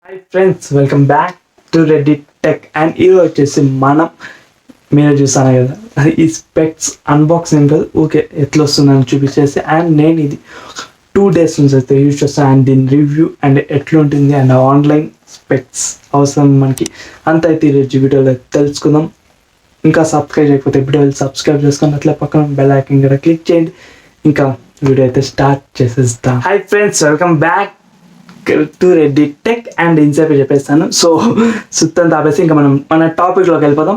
Hi friends, welcome back to Reddy tech. And ఈరోజు వచ్చేసి మీరే చూసాను కదా ఈ స్పెక్స్ అన్బాక్సింగ్ కదా, ఓకే ఎట్లా వస్తుందని చూపించేసి. అండ్ నేను ఇది 2 days నుంచి అయితే యూజ్ చేస్తాను. అండ్ దీని రివ్యూ అండ్ ఎట్లా ఉంటుంది అండ్ ఆన్లైన్ స్పెక్స్ అవసరం మనకి అంత అయితే ఈరోజు వీడియోలో తెలుసుకుందాం. ఇంకా సబ్స్క్రైబ్ చేయకపోతే ఇప్పుడు వెళ్ళి సబ్స్క్రైబ్ చేసుకొని అట్లా పక్కన బెల్ ఐకాన్ కూడా క్లిక్ చేయండి. ఇంకా వీడియో అయితే స్టార్ట్ చేసేస్తాం. Hi friends, welcome back to Reddy tech. And ఇన్సేపు చెప్పేస్తాను. సో సుత్తం తాపేసి ఇంకా మనం మన టాపిక్లోకి వెళ్ళిపోదాం.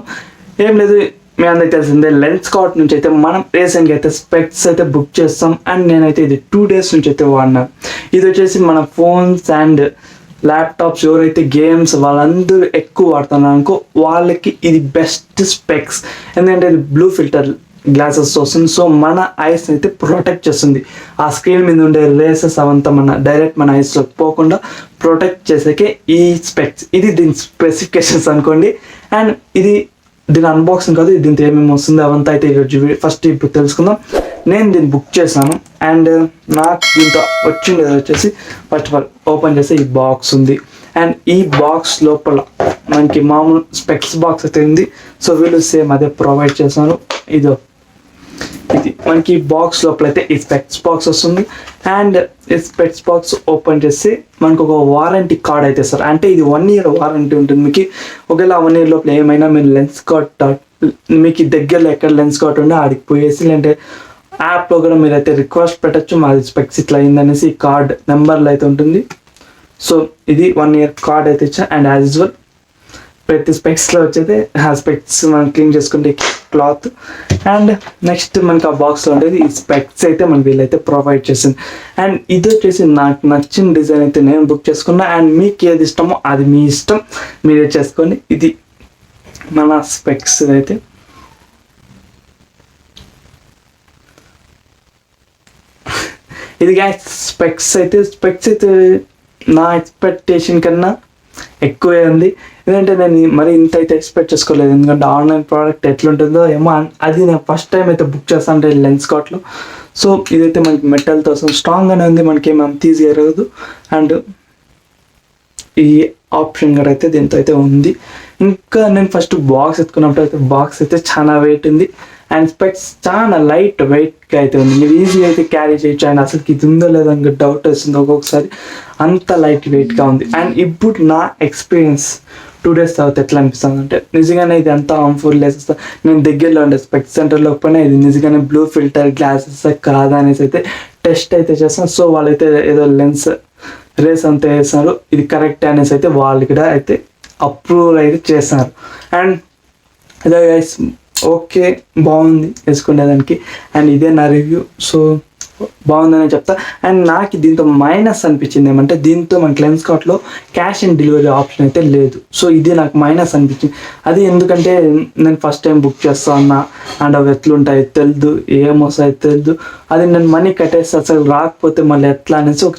ఏం లేదు, మీ అందరికి తెలిసిందే లెన్స్కార్ట్ నుంచి అయితే మనం రీసెంట్గా అయితే స్పెక్స్ అయితే బుక్ చేస్తాం. అండ్ నేనైతే ఇది 2 days నుంచి అయితే వాడినాను. ఇది వచ్చేసి మన ఫోన్స్ అండ్ ల్యాప్టాప్స్ ఎవరైతే గేమ్స్ వాళ్ళందరూ ఎక్కువ వాడుతున్నారు అనుకో వాళ్ళకి ఇది బెస్ట్ స్పెక్స్. ఎందుకంటే ఇది బ్లూ ఫిల్టర్ గ్లాసెస్ వస్తుంది. సో మన ఐస్ అయితే ప్రొటెక్ట్ చేస్తుంది. ఆ స్క్రీన్ మీద ఉండే రేసెస్ అవంతా డైరెక్ట్ మన ఐస్లో పోకుండా ప్రొటెక్ట్ చేసేకే ఈ స్పెక్స్. ఇది దీని స్పెసిఫికేషన్స్ అనుకోండి. అండ్ ఇది దీని అన్బాక్సింగ్ కాదు, దీంతో ఏమేమి వస్తుంది అవంతా అయితే ఈరోజు ఫస్ట్ ఇప్పుడు తెలుసుకుందాం. నేను దీన్ని బుక్ చేశాను. అండ్ నాకు దీంతో వచ్చిండేది వచ్చేసి ఫస్ట్ ఆఫ్ ఆల్ ఓపెన్ చేస్తే ఈ బాక్స్ ఉంది. అండ్ ఈ బాక్స్ లోపల మనకి మామూలు స్పెక్స్ బాక్స్ అయితే ఉంది. సో వీళ్ళు సేమ్ అదే ప్రొవైడ్ చేశాను. ఇది మనకి బాక్స్ లోపల అయితే ఈ స్పెక్స్ బాక్స్ వస్తుంది. అండ్ ఈ స్పెక్స్ బాక్స్ ఓపెన్ చేసి మనకు ఒక వారంటీ కార్డ్ అయితే ఇస్తారు. అంటే ఇది 1 year వారంటీ ఉంటుంది మీకు. ఒకవేళ 1 year లోపల ఏమైనా మీరు లెన్స్కార్ట్ మీకు దగ్గరలో ఎక్కడ లెన్స్కార్ట్ ఉంటే ఆడికి పోయేసి, లేదంటే యాప్లో కూడా మీరు అయితే రిక్వెస్ట్ పెట్టచ్చు, మాది స్పెక్స్ ఇట్లా అయిందనేసి. ఈ కార్డ్ నెంబర్లో అయితే ఉంటుంది. సో ఇది 1 year కార్డ్ అయితే ఇచ్చా. అండ్ యాజ్ యూజువల్ ప్రతి స్పెక్స్లో వచ్చేది ఆ స్పెక్స్ మనం క్లీన్ చేసుకుంటే క్లాత్. అండ్ నెక్స్ట్ మనకి ఆ బాక్స్లో ఉండేది ఈ స్పెక్స్ అయితే మనకి వీళ్ళైతే ప్రొవైడ్ చేసింది. అండ్ ఇది వచ్చేసి నాకు నచ్చిన డిజైన్ అయితే నేను బుక్ చేసుకున్నా. అండ్ మీకు ఏది ఇష్టమో అది మీ ఇష్టం, మీరే చేసుకోండి. ఇది మన స్పెక్స్ అయితే ఇది స్పెక్స్ అయితే నా ఎక్స్పెక్టేషన్ కన్నా ఎక్కువే ఉంది. ఎందుకంటే నేను మరి ఇంత అయితే ఎక్స్పెక్ట్ చేసుకోలేదు. ఎందుకంటే ఆన్లైన్ ప్రోడక్ట్ ఎట్లుంటుందో ఏమో, అది నేను ఫస్ట్ టైం అయితే బుక్ చేస్తాను అంటే లెన్స్కార్ట్లో. సో ఇదైతే మనకి మెటల్తో స్ట్రాంగ్గానే ఉంది, మనకి ఏమి అంత ఈజీ జరగదు. అండ్ ఈ ఆప్షన్ కూడా అయితే దీంతో అయితే ఉంది. ఇంకా నేను ఫస్ట్ బాక్స్ ఎత్తుకున్నప్పుడు అయితే బాక్స్ అయితే చాలా వెయిట్ ఉంది. అండ్ స్పెక్స్ చాలా లైట్ వెయిట్గా అయితే ఉంది. మీరు ఈజీ అయితే క్యారీ చేయొచ్చు. అండ్ అసలుకి ఇది ఉందో లేదో ఇంకా డౌట్ వస్తుంది ఒక్కొక్కసారి, అంత లైట్ వెయిట్గా ఉంది. అండ్ ఇప్పుడు నా ఎక్స్పీరియన్స్ 2 days తర్వాత ఎట్లా అనిపిస్తుంది అంటే, నిజంగానే ఇది అంతా హార్మ్ఫుల్ లెసెస్. నేను దగ్గరలో ఉండే స్పెక్స్ సెంటర్లో పోయినా ఇది నిజంగానే బ్లూ ఫిల్టర్ గ్లాసెస్ కాదా అనేసి అయితే టెస్ట్ అయితే చేస్తాను. సో వాళ్ళైతే ఏదో లెన్స్ రేస్ అంతా వేస్తున్నారు, ఇది కరెక్ట్ అనేసి అయితే వాళ్ళు కూడా అయితే అప్రూవల్ అయితే చేస్తున్నారు. అండ్ అదే గైస్, ఓకే బాగుంది వేసుకునేదానికి. అండ్ ఇదే నా రివ్యూ. సో బాగుందని చెప్తా. అండ్ నాకు దీంతో మైనస్ అనిపించింది ఏమంటే, దీంతో మనకి లెన్స్కార్ట్లో క్యాష్ ఆన్ డెలివరీ ఆప్షన్ అయితే లేదు. సో ఇది నాకు మైనస్ అనిపించింది. అది ఎందుకంటే నేను ఫస్ట్ టైం బుక్ చేస్తా ఉన్నా. అండ్ అవి ఎట్లుంటాయి తెలియదు, ఏమొస్తాయి తెలియదు. అది నేను మనీ కట్టేస్తే అసలు రాకపోతే మళ్ళీ ఎట్లా అనేసి ఒక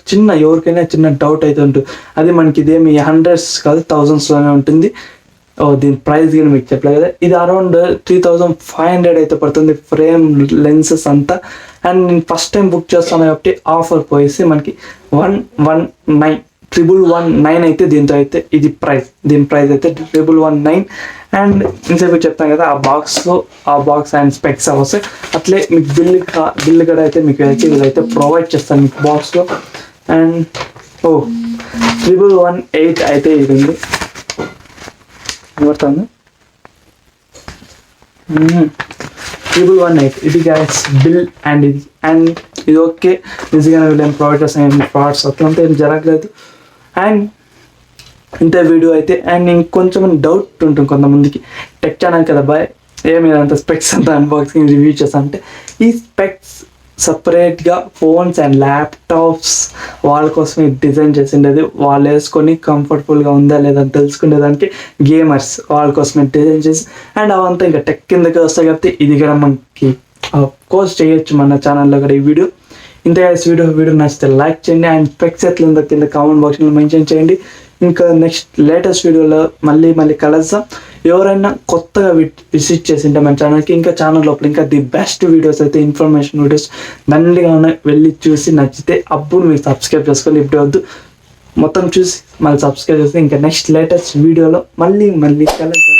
ఎవరికైనా చిన్న డౌట్ అయితే ఉంటుంది. అది మనకి ఇదేమి 100s కాదు 1000sలోనే ఉంటుంది. దీని ప్రైస్ కానీ మీకు చెప్పలేదు కదా. ఇది అరౌండ్ 3500 అయితే పడుతుంది ఫ్రేమ్ లెన్సెస్ అంతా. అండ్ నేను ఫస్ట్ టైం బుక్ చేస్తాను కాబట్టి ఆఫర్ పోయేసి మనకి 119 అయితే దీంతో అయితే ఇది దీని ప్రైస్ అయితే 119. అండ్ ఇంతసేపు చెప్తాను కదా, ఆ బాక్స్ అండ్ స్పెక్స్ వస్తాయి. అట్లే మీకు బిల్లు కూడా అయితే మీకు అయితే వీళ్ళైతే ప్రొవైడ్ చేస్తాను మీకు బాక్స్లో. అండ్ 118 అయితే ఇది ఉంది. పడుతుంది 118 ఇది గ్యాస్ బిల్. అండ్ ఇది ఓకే, నిజంగా వీళ్ళేం ప్రొవైడ్ చేస్తాను ఫ్రాడ్స్ అట్లంతా ఏం జరగలేదు. అండ్ ఇంత వీడియో అయితే. అండ్ ఇంకొంచెం డౌట్ ఉంటుంది కొంతమందికి, టెక్ ఛానల్ కదా బాయ్ ఏమి అంత స్పెక్స్ అంతా అన్బాక్సింగ్ రివ్యూ చేస్తా అంటే, ఈ స్పెక్స్ సపరేట్గా ఫోన్స్ అండ్ ల్యాప్టాప్స్ వాళ్ళ కోసమే డిజైన్ చేసిండేది. వాళ్ళు వేసుకొని కంఫర్టబుల్గా ఉందా లేదా అని తెలుసుకునేదానికి గేమర్స్ వాళ్ళ కోసమే డిజైన్ చేసి. అండ్ అవంతా ఇంకా టెక్ కిందకి వస్తాయి కాబట్టి ఇది కూడా మనకి కోర్స్ చేయొచ్చు మన ఛానల్లో కూడా ఈ వీడియో. ఇంతగా వీడియో నచ్చితే లైక్ చేయండి. అండ్ స్పెక్స్ ఎట్లుందో కింద కామెంట్ బాక్స్లో మెన్షన్ చేయండి. ఇంకా నెక్స్ట్ లేటెస్ట్ వీడియోలో మళ్ళీ కలుద్దాం. ఎవరైనా కొత్తగా విజిట్ చేసింటే మన ఛానల్కి, ఇంకా ఛానల్ లోపల ఇంకా ది బెస్ట్ వీడియోస్ అయితే ఇన్ఫర్మేషన్ వీడియోస్ దండిగా ఉన్నాయి. వెళ్ళి చూసి నచ్చితే అప్పుడు మీరు సబ్స్క్రైబ్ చేసుకోండి. ఇప్పుడు వద్దు, మొత్తం చూసి మళ్ళీ సబ్స్క్రైబ్ చేస్తే ఇంకా నెక్స్ట్ లేటెస్ట్ వీడియోలో మళ్ళీ కలుద్దాం.